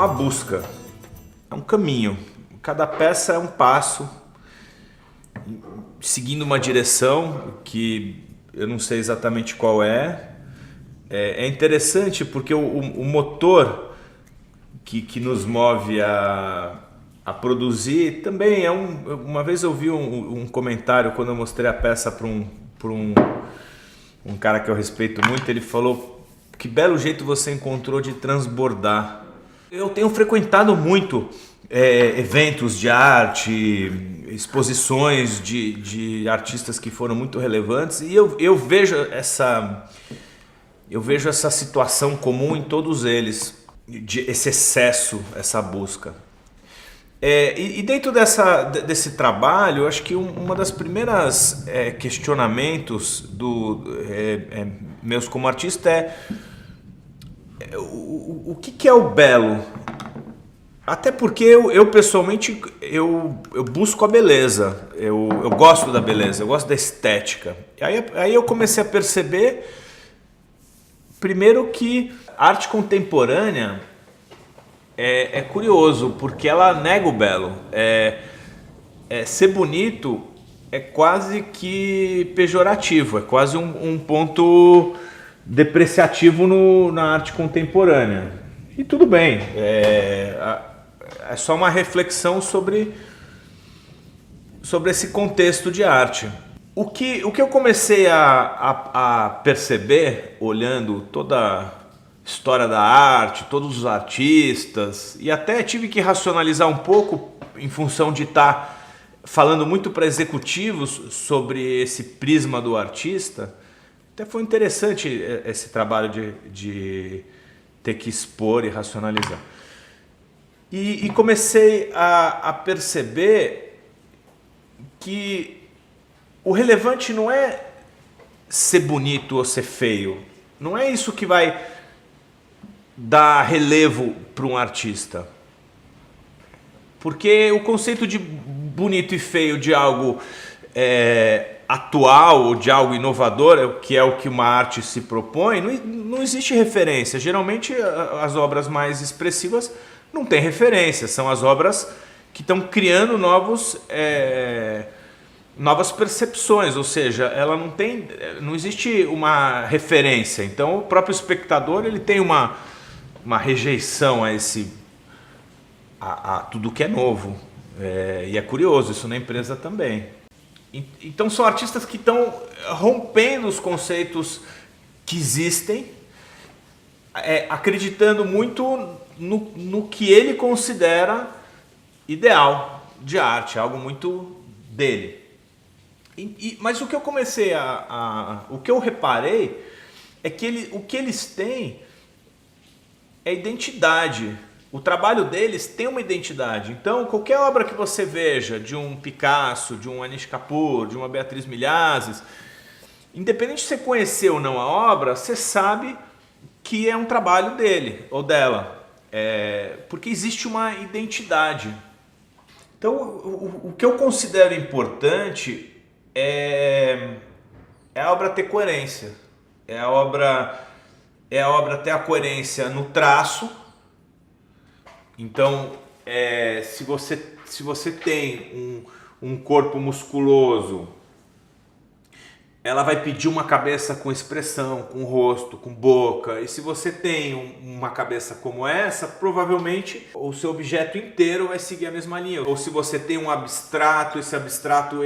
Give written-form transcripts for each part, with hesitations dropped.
uma busca, é um caminho. Cada peça é um passo, seguindo uma direção que eu não sei exatamente qual é. É interessante porque o motor que nos move a produzir também é uma vez eu vi um comentário quando eu mostrei a peça para um cara que eu respeito muito. Ele falou: que belo jeito você encontrou de transbordar. Eu tenho frequentado muito eventos de arte, exposições de artistas que foram muito relevantes, e eu vejo essa situação comum em todos eles, esse excesso, essa busca. E dentro desse trabalho, eu acho que uma das primeiras questionamentos meus como artista o que é o belo? Até porque eu pessoalmente eu busco a beleza, eu gosto da beleza, eu gosto da estética. Aí eu comecei a perceber, primeiro, que a arte contemporânea é curioso, porque ela nega o belo. Ser bonito é quase que pejorativo, é quase um ponto depreciativo na arte contemporânea. E tudo bem, é só uma reflexão sobre esse contexto de arte. O que eu comecei a perceber, olhando toda a história da arte, todos os artistas, e até tive que racionalizar um pouco em função de estar falando muito para executivos sobre esse prisma do artista. Até foi interessante esse trabalho de ter que expor e racionalizar. E comecei a perceber que o relevante não é ser bonito ou ser feio. Não é isso que vai dar relevo para um artista. Porque o conceito de bonito e feio de algo atual ou de algo inovador, que é o que uma arte se propõe, não existe referência. Geralmente as obras mais expressivas não têm referência, são as obras que estão criando novas percepções, ou seja, ela não existe uma referência. Então o próprio espectador ele tem uma rejeição a tudo que é novo. E é curioso, isso na empresa também. Então são artistas que estão rompendo os conceitos que existem, acreditando muito no que ele considera ideal de arte, algo muito dele. Mas o que eu comecei o que eu reparei é que o que eles têm é identidade. O trabalho deles tem uma identidade. Então, qualquer obra que você veja de um Picasso, de um Anish Kapoor, de uma Beatriz Milhazes, independente de você conhecer ou não a obra, você sabe que é um trabalho dele ou dela. Porque existe uma identidade. Então, o que eu considero importante é a obra ter coerência. É a obra ter a coerência no traço. Então, se você tem um corpo musculoso, ela vai pedir uma cabeça com expressão, com rosto, com boca. E se você tem uma cabeça como essa, provavelmente o seu objeto inteiro vai seguir a mesma linha. Ou se você tem um abstrato, esse abstrato,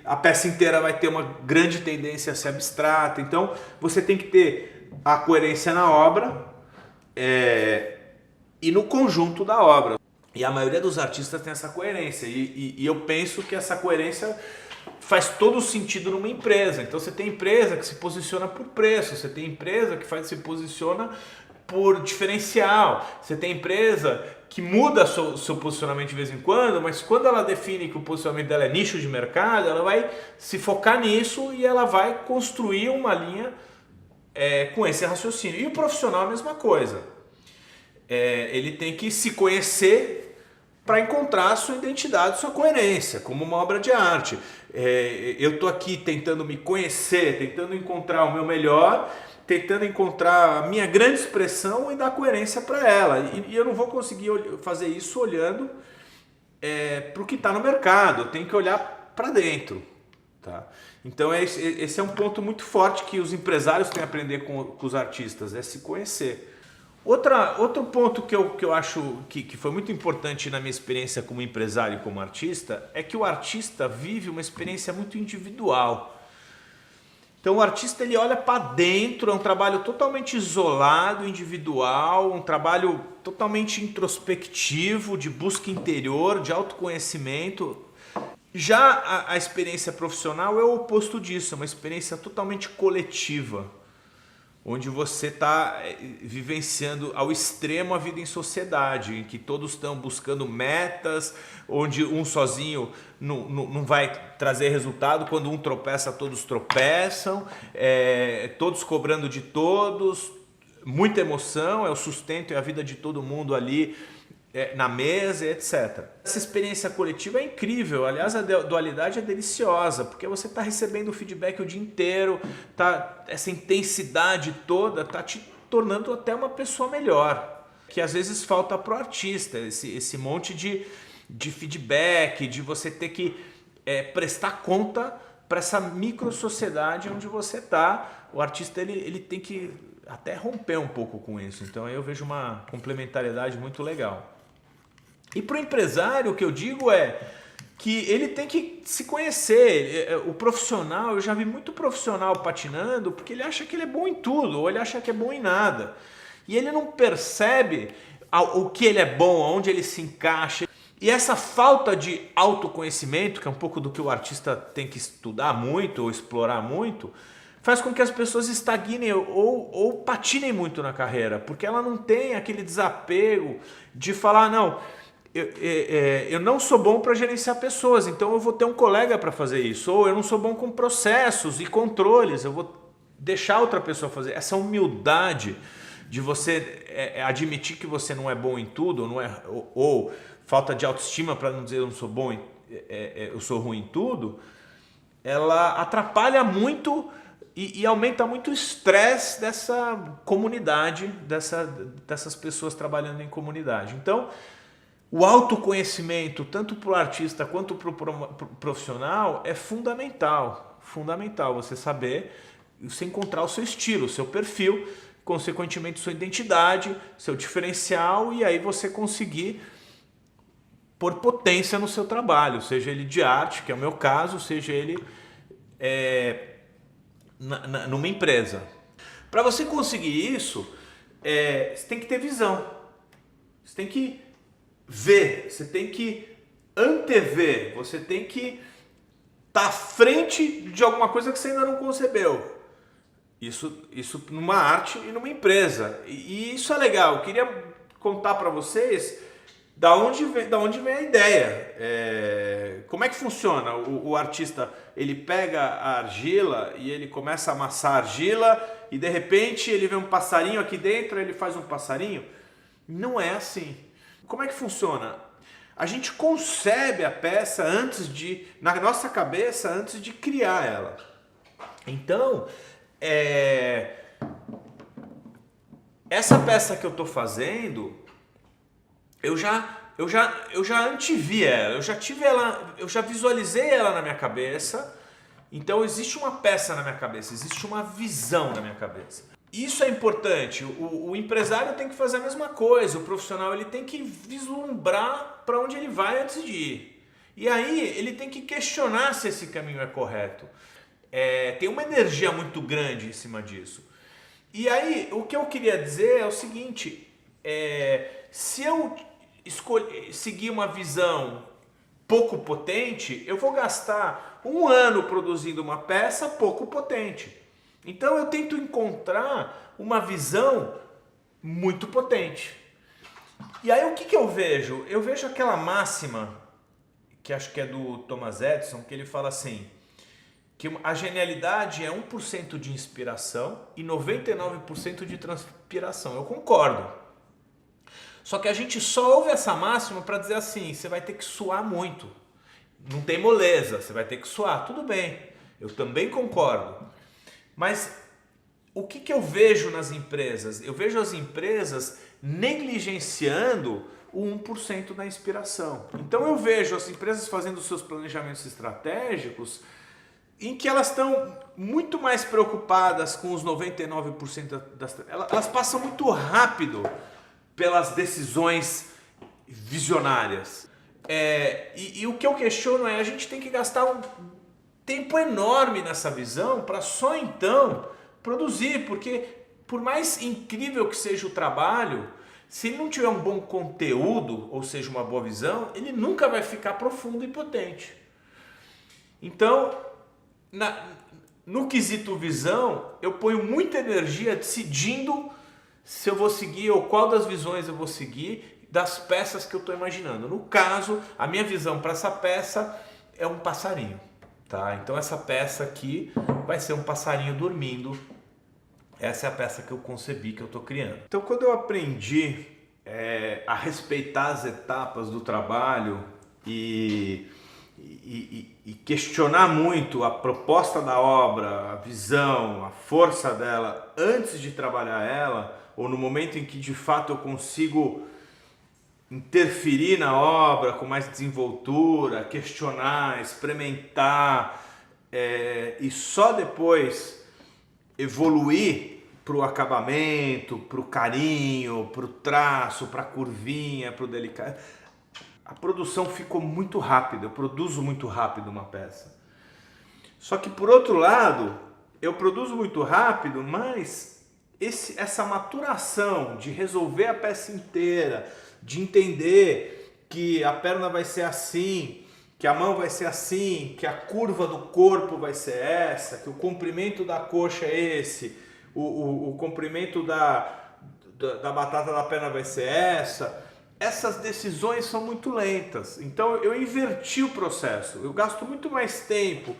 a peça inteira vai ter uma grande tendência a ser abstrata. Então, você tem que ter a coerência na obra, e no conjunto da obra. E a maioria dos artistas tem essa coerência. E eu penso que essa coerência faz todo sentido numa empresa. Então você tem empresa que se posiciona por preço, você tem empresa que se posiciona por diferencial, você tem empresa que muda seu posicionamento de vez em quando, mas quando ela define que o posicionamento dela é nicho de mercado, ela vai se focar nisso e ela vai construir uma linha com esse raciocínio. E o profissional é a mesma coisa. Ele tem que se conhecer para encontrar a sua identidade, sua coerência, como uma obra de arte. Eu estou aqui tentando me conhecer, tentando encontrar o meu melhor, tentando encontrar a minha grande expressão e dar coerência para ela. E eu não vou conseguir fazer isso olhando para o que está no mercado, eu tenho que olhar para dentro. Tá? Então esse é um ponto muito forte que os empresários têm que aprender com os artistas, é se conhecer. Outro ponto que eu acho que foi muito importante na minha experiência como empresário e como artista é que o artista vive uma experiência muito individual. Então o artista ele olha para dentro, é um trabalho totalmente isolado, individual, um trabalho totalmente introspectivo, de busca interior, de autoconhecimento. Já a experiência profissional é o oposto disso, é uma experiência totalmente coletiva, onde você está vivenciando ao extremo a vida em sociedade, em que todos estão buscando metas, onde um sozinho não vai trazer resultado, quando um tropeça, todos tropeçam, todos cobrando de todos, muita emoção, é o sustento e a vida de todo mundo ali na mesa, etc. Essa experiência coletiva é incrível, aliás a dualidade é deliciosa, porque você está recebendo feedback o dia inteiro, essa intensidade toda está te tornando até uma pessoa melhor, que às vezes falta para o artista, esse monte de feedback, de você ter que prestar conta para essa micro sociedade onde você está. O artista ele tem que até romper um pouco com isso, então aí eu vejo uma complementariedade muito legal. E para o empresário, o que eu digo é que ele tem que se conhecer. O profissional, eu já vi muito profissional patinando porque ele acha que ele é bom em tudo, ou ele acha que é bom em nada. E ele não percebe o que ele é bom, onde ele se encaixa. E essa falta de autoconhecimento, que é um pouco do que o artista tem que estudar muito ou explorar muito, faz com que as pessoas estagnem ou patinem muito na carreira, porque ela não tem aquele desapego de falar, não, eu não sou bom para gerenciar pessoas, então eu vou ter um colega para fazer isso. Ou eu não sou bom com processos e controles, eu vou deixar outra pessoa fazer. Essa humildade de você admitir que você não é bom em tudo, ou falta de autoestima para não dizer eu não sou bom, eu sou ruim em tudo, ela atrapalha muito e aumenta muito o estresse dessa comunidade, dessas pessoas trabalhando em comunidade. Então, o autoconhecimento, tanto para o artista quanto para o profissional, é fundamental. Fundamental você saber, você encontrar o seu estilo, o seu perfil, consequentemente sua identidade, seu diferencial, e aí você conseguir pôr potência no seu trabalho, seja ele de arte, que é o meu caso, seja ele numa empresa. Para você conseguir isso, você tem que ter visão. Você tem que ver, você tem que antever, você tem que estar à frente de alguma coisa que você ainda não concebeu. Isso numa arte e numa empresa. E isso é legal. Eu queria contar para vocês da onde vem a ideia. Como é que funciona? O artista ele pega a argila e ele começa a amassar a argila e de repente ele vê um passarinho aqui dentro, ele faz um passarinho. Não é assim. Como é que funciona? A gente concebe a peça na nossa cabeça antes de criar ela. Então, essa peça que eu estou fazendo, eu já antevi ela, eu já visualizei ela na minha cabeça. Então existe uma peça na minha cabeça, existe uma visão na minha cabeça. Isso é importante. O empresário tem que fazer a mesma coisa, o profissional ele tem que vislumbrar para onde ele vai antes de ir. E aí ele tem que questionar se esse caminho é correto. Tem uma energia muito grande em cima disso. E aí o que eu queria dizer é o seguinte, se eu seguir uma visão pouco potente, eu vou gastar 1 ano produzindo uma peça pouco potente. Então eu tento encontrar uma visão muito potente. E aí o que eu vejo? Eu vejo aquela máxima, que acho que é do Thomas Edison, que ele fala assim, que a genialidade é 1% de inspiração e 99% de transpiração. Eu concordo. Só que a gente só ouve essa máxima para dizer assim, você vai ter que suar muito. Não tem moleza, você vai ter que suar. Tudo bem, eu também concordo. Mas o que eu vejo nas empresas? Eu vejo as empresas negligenciando o 1% da inspiração. Então eu vejo as empresas fazendo seus planejamentos estratégicos em que elas estão muito mais preocupadas com os 99% das... Elas passam muito rápido pelas decisões visionárias. E o que eu questiono é, a gente tem que gastar um tempo enorme nessa visão para só então produzir, porque por mais incrível que seja o trabalho, se ele não tiver um bom conteúdo, ou seja, uma boa visão, ele nunca vai ficar profundo e potente. Então, no quesito visão, eu ponho muita energia decidindo se eu vou seguir ou qual das visões eu vou seguir das peças que eu estou imaginando. No caso, a minha visão para essa peça é um passarinho. Tá? Então essa peça aqui vai ser um passarinho dormindo. Essa é a peça que eu concebi, que eu estou criando. Então quando eu aprendi a respeitar as etapas do trabalho e questionar muito a proposta da obra, a visão, a força dela antes de trabalhar ela, ou no momento em que de fato eu consigo interferir na obra com mais desenvoltura, questionar, experimentar e só depois evoluir para o acabamento, para o carinho, para o traço, para a curvinha, para o delicado. A produção ficou muito rápida, eu produzo muito rápido uma peça. Só que por outro lado, eu produzo muito rápido, mas essa maturação de resolver a peça inteira, de entender que a perna vai ser assim, que a mão vai ser assim, que a curva do corpo vai ser essa, que o comprimento da coxa é esse, o comprimento da batata da perna vai ser essa. Essas decisões são muito lentas, então eu inverti o processo, eu gasto muito mais tempo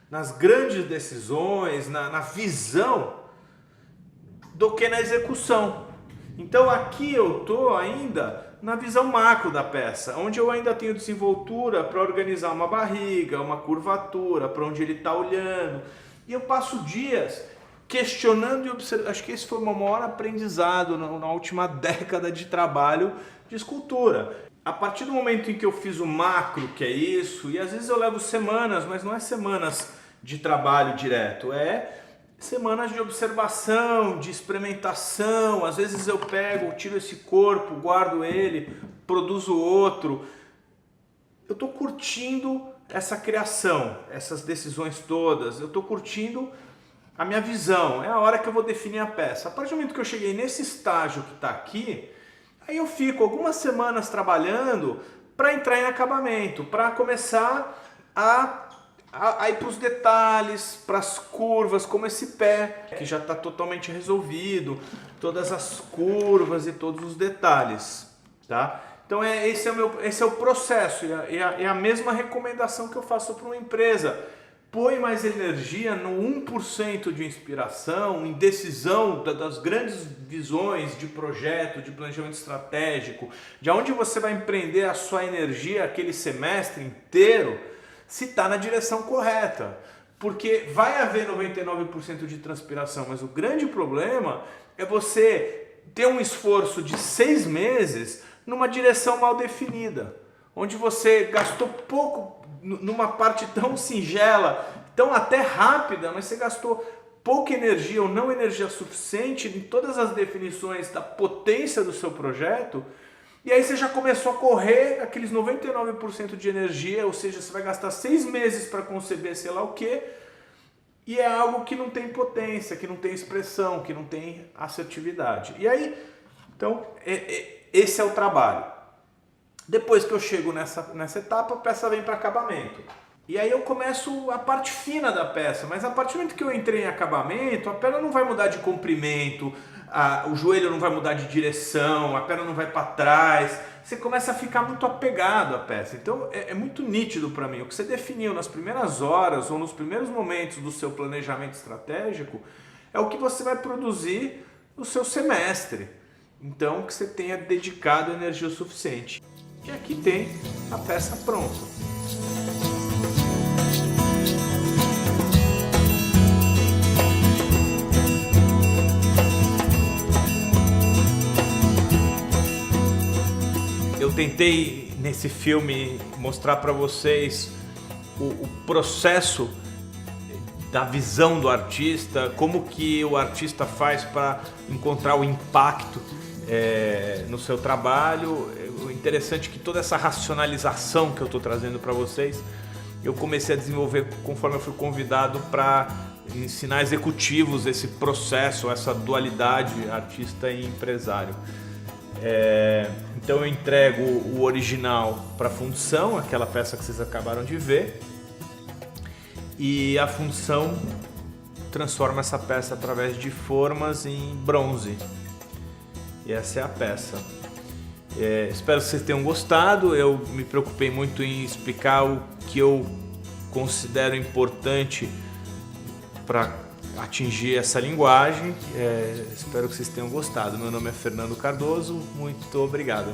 nas grandes decisões, na visão, do que na execução. Então aqui eu estou ainda na visão macro da peça, onde eu ainda tenho desenvoltura para organizar uma barriga, uma curvatura, para onde ele está olhando, e eu passo dias questionando e observando. Acho que esse foi o maior aprendizado na última década de trabalho de escultura. A partir do momento em que eu fiz o macro, que é isso, e às vezes eu levo semanas, mas não é semanas de trabalho direto, é semanas de observação, de experimentação. Às vezes eu pego, tiro esse corpo, guardo ele, produzo outro. Eu estou curtindo essa criação, essas decisões todas, eu estou curtindo a minha visão, é a hora que eu vou definir a peça. A partir do momento que eu cheguei nesse estágio que está aqui, aí eu fico algumas semanas trabalhando para entrar em acabamento, para começar a ir para os detalhes, para as curvas, como esse pé, que já está totalmente resolvido, todas as curvas e todos os detalhes, tá? Então esse é o processo, e a mesma recomendação que eu faço para uma empresa. Põe mais energia no 1% de inspiração, em decisão das grandes visões de projeto, de planejamento estratégico, de onde você vai empreender a sua energia aquele semestre inteiro, se está na direção correta. Porque vai haver 99% de transpiração, mas o grande problema é você ter um esforço de 6 meses numa direção mal definida, onde você gastou pouco numa parte tão singela, tão até rápida, mas você gastou pouca energia ou não energia suficiente em todas as definições da potência do seu projeto, e aí você já começou a correr aqueles 99% de energia, ou seja, você vai gastar 6 meses para conceber sei lá o que, e é algo que não tem potência, que não tem expressão, que não tem assertividade. E aí, então, esse é o trabalho. Depois que eu chego nessa etapa, a peça vem para acabamento. E aí eu começo a parte fina da peça, mas a partir do momento que eu entrei em acabamento, a perna não vai mudar de comprimento, o joelho não vai mudar de direção, a perna não vai para trás, você começa a ficar muito apegado à peça. Então é muito nítido para mim, o que você definiu nas primeiras horas ou nos primeiros momentos do seu planejamento estratégico é o que você vai produzir no seu semestre. Então que você tenha dedicado energia o suficiente. E aqui tem a peça pronta. tentei nesse filme mostrar para vocês o processo da visão do artista, como que o artista faz para encontrar o impacto no seu trabalho. O interessante é que toda essa racionalização que eu estou trazendo para vocês, eu comecei a desenvolver conforme eu fui convidado para ensinar executivos esse processo, essa dualidade artista e empresário. Então eu entrego o original para a função, aquela peça que vocês acabaram de ver, e a função transforma essa peça através de formas em bronze. E essa é a peça. Espero que vocês tenham gostado. Eu me preocupei muito em explicar o que eu considero importante para atingir essa linguagem. Espero que vocês tenham gostado. Meu nome é Fernando Cardoso. Muito obrigado.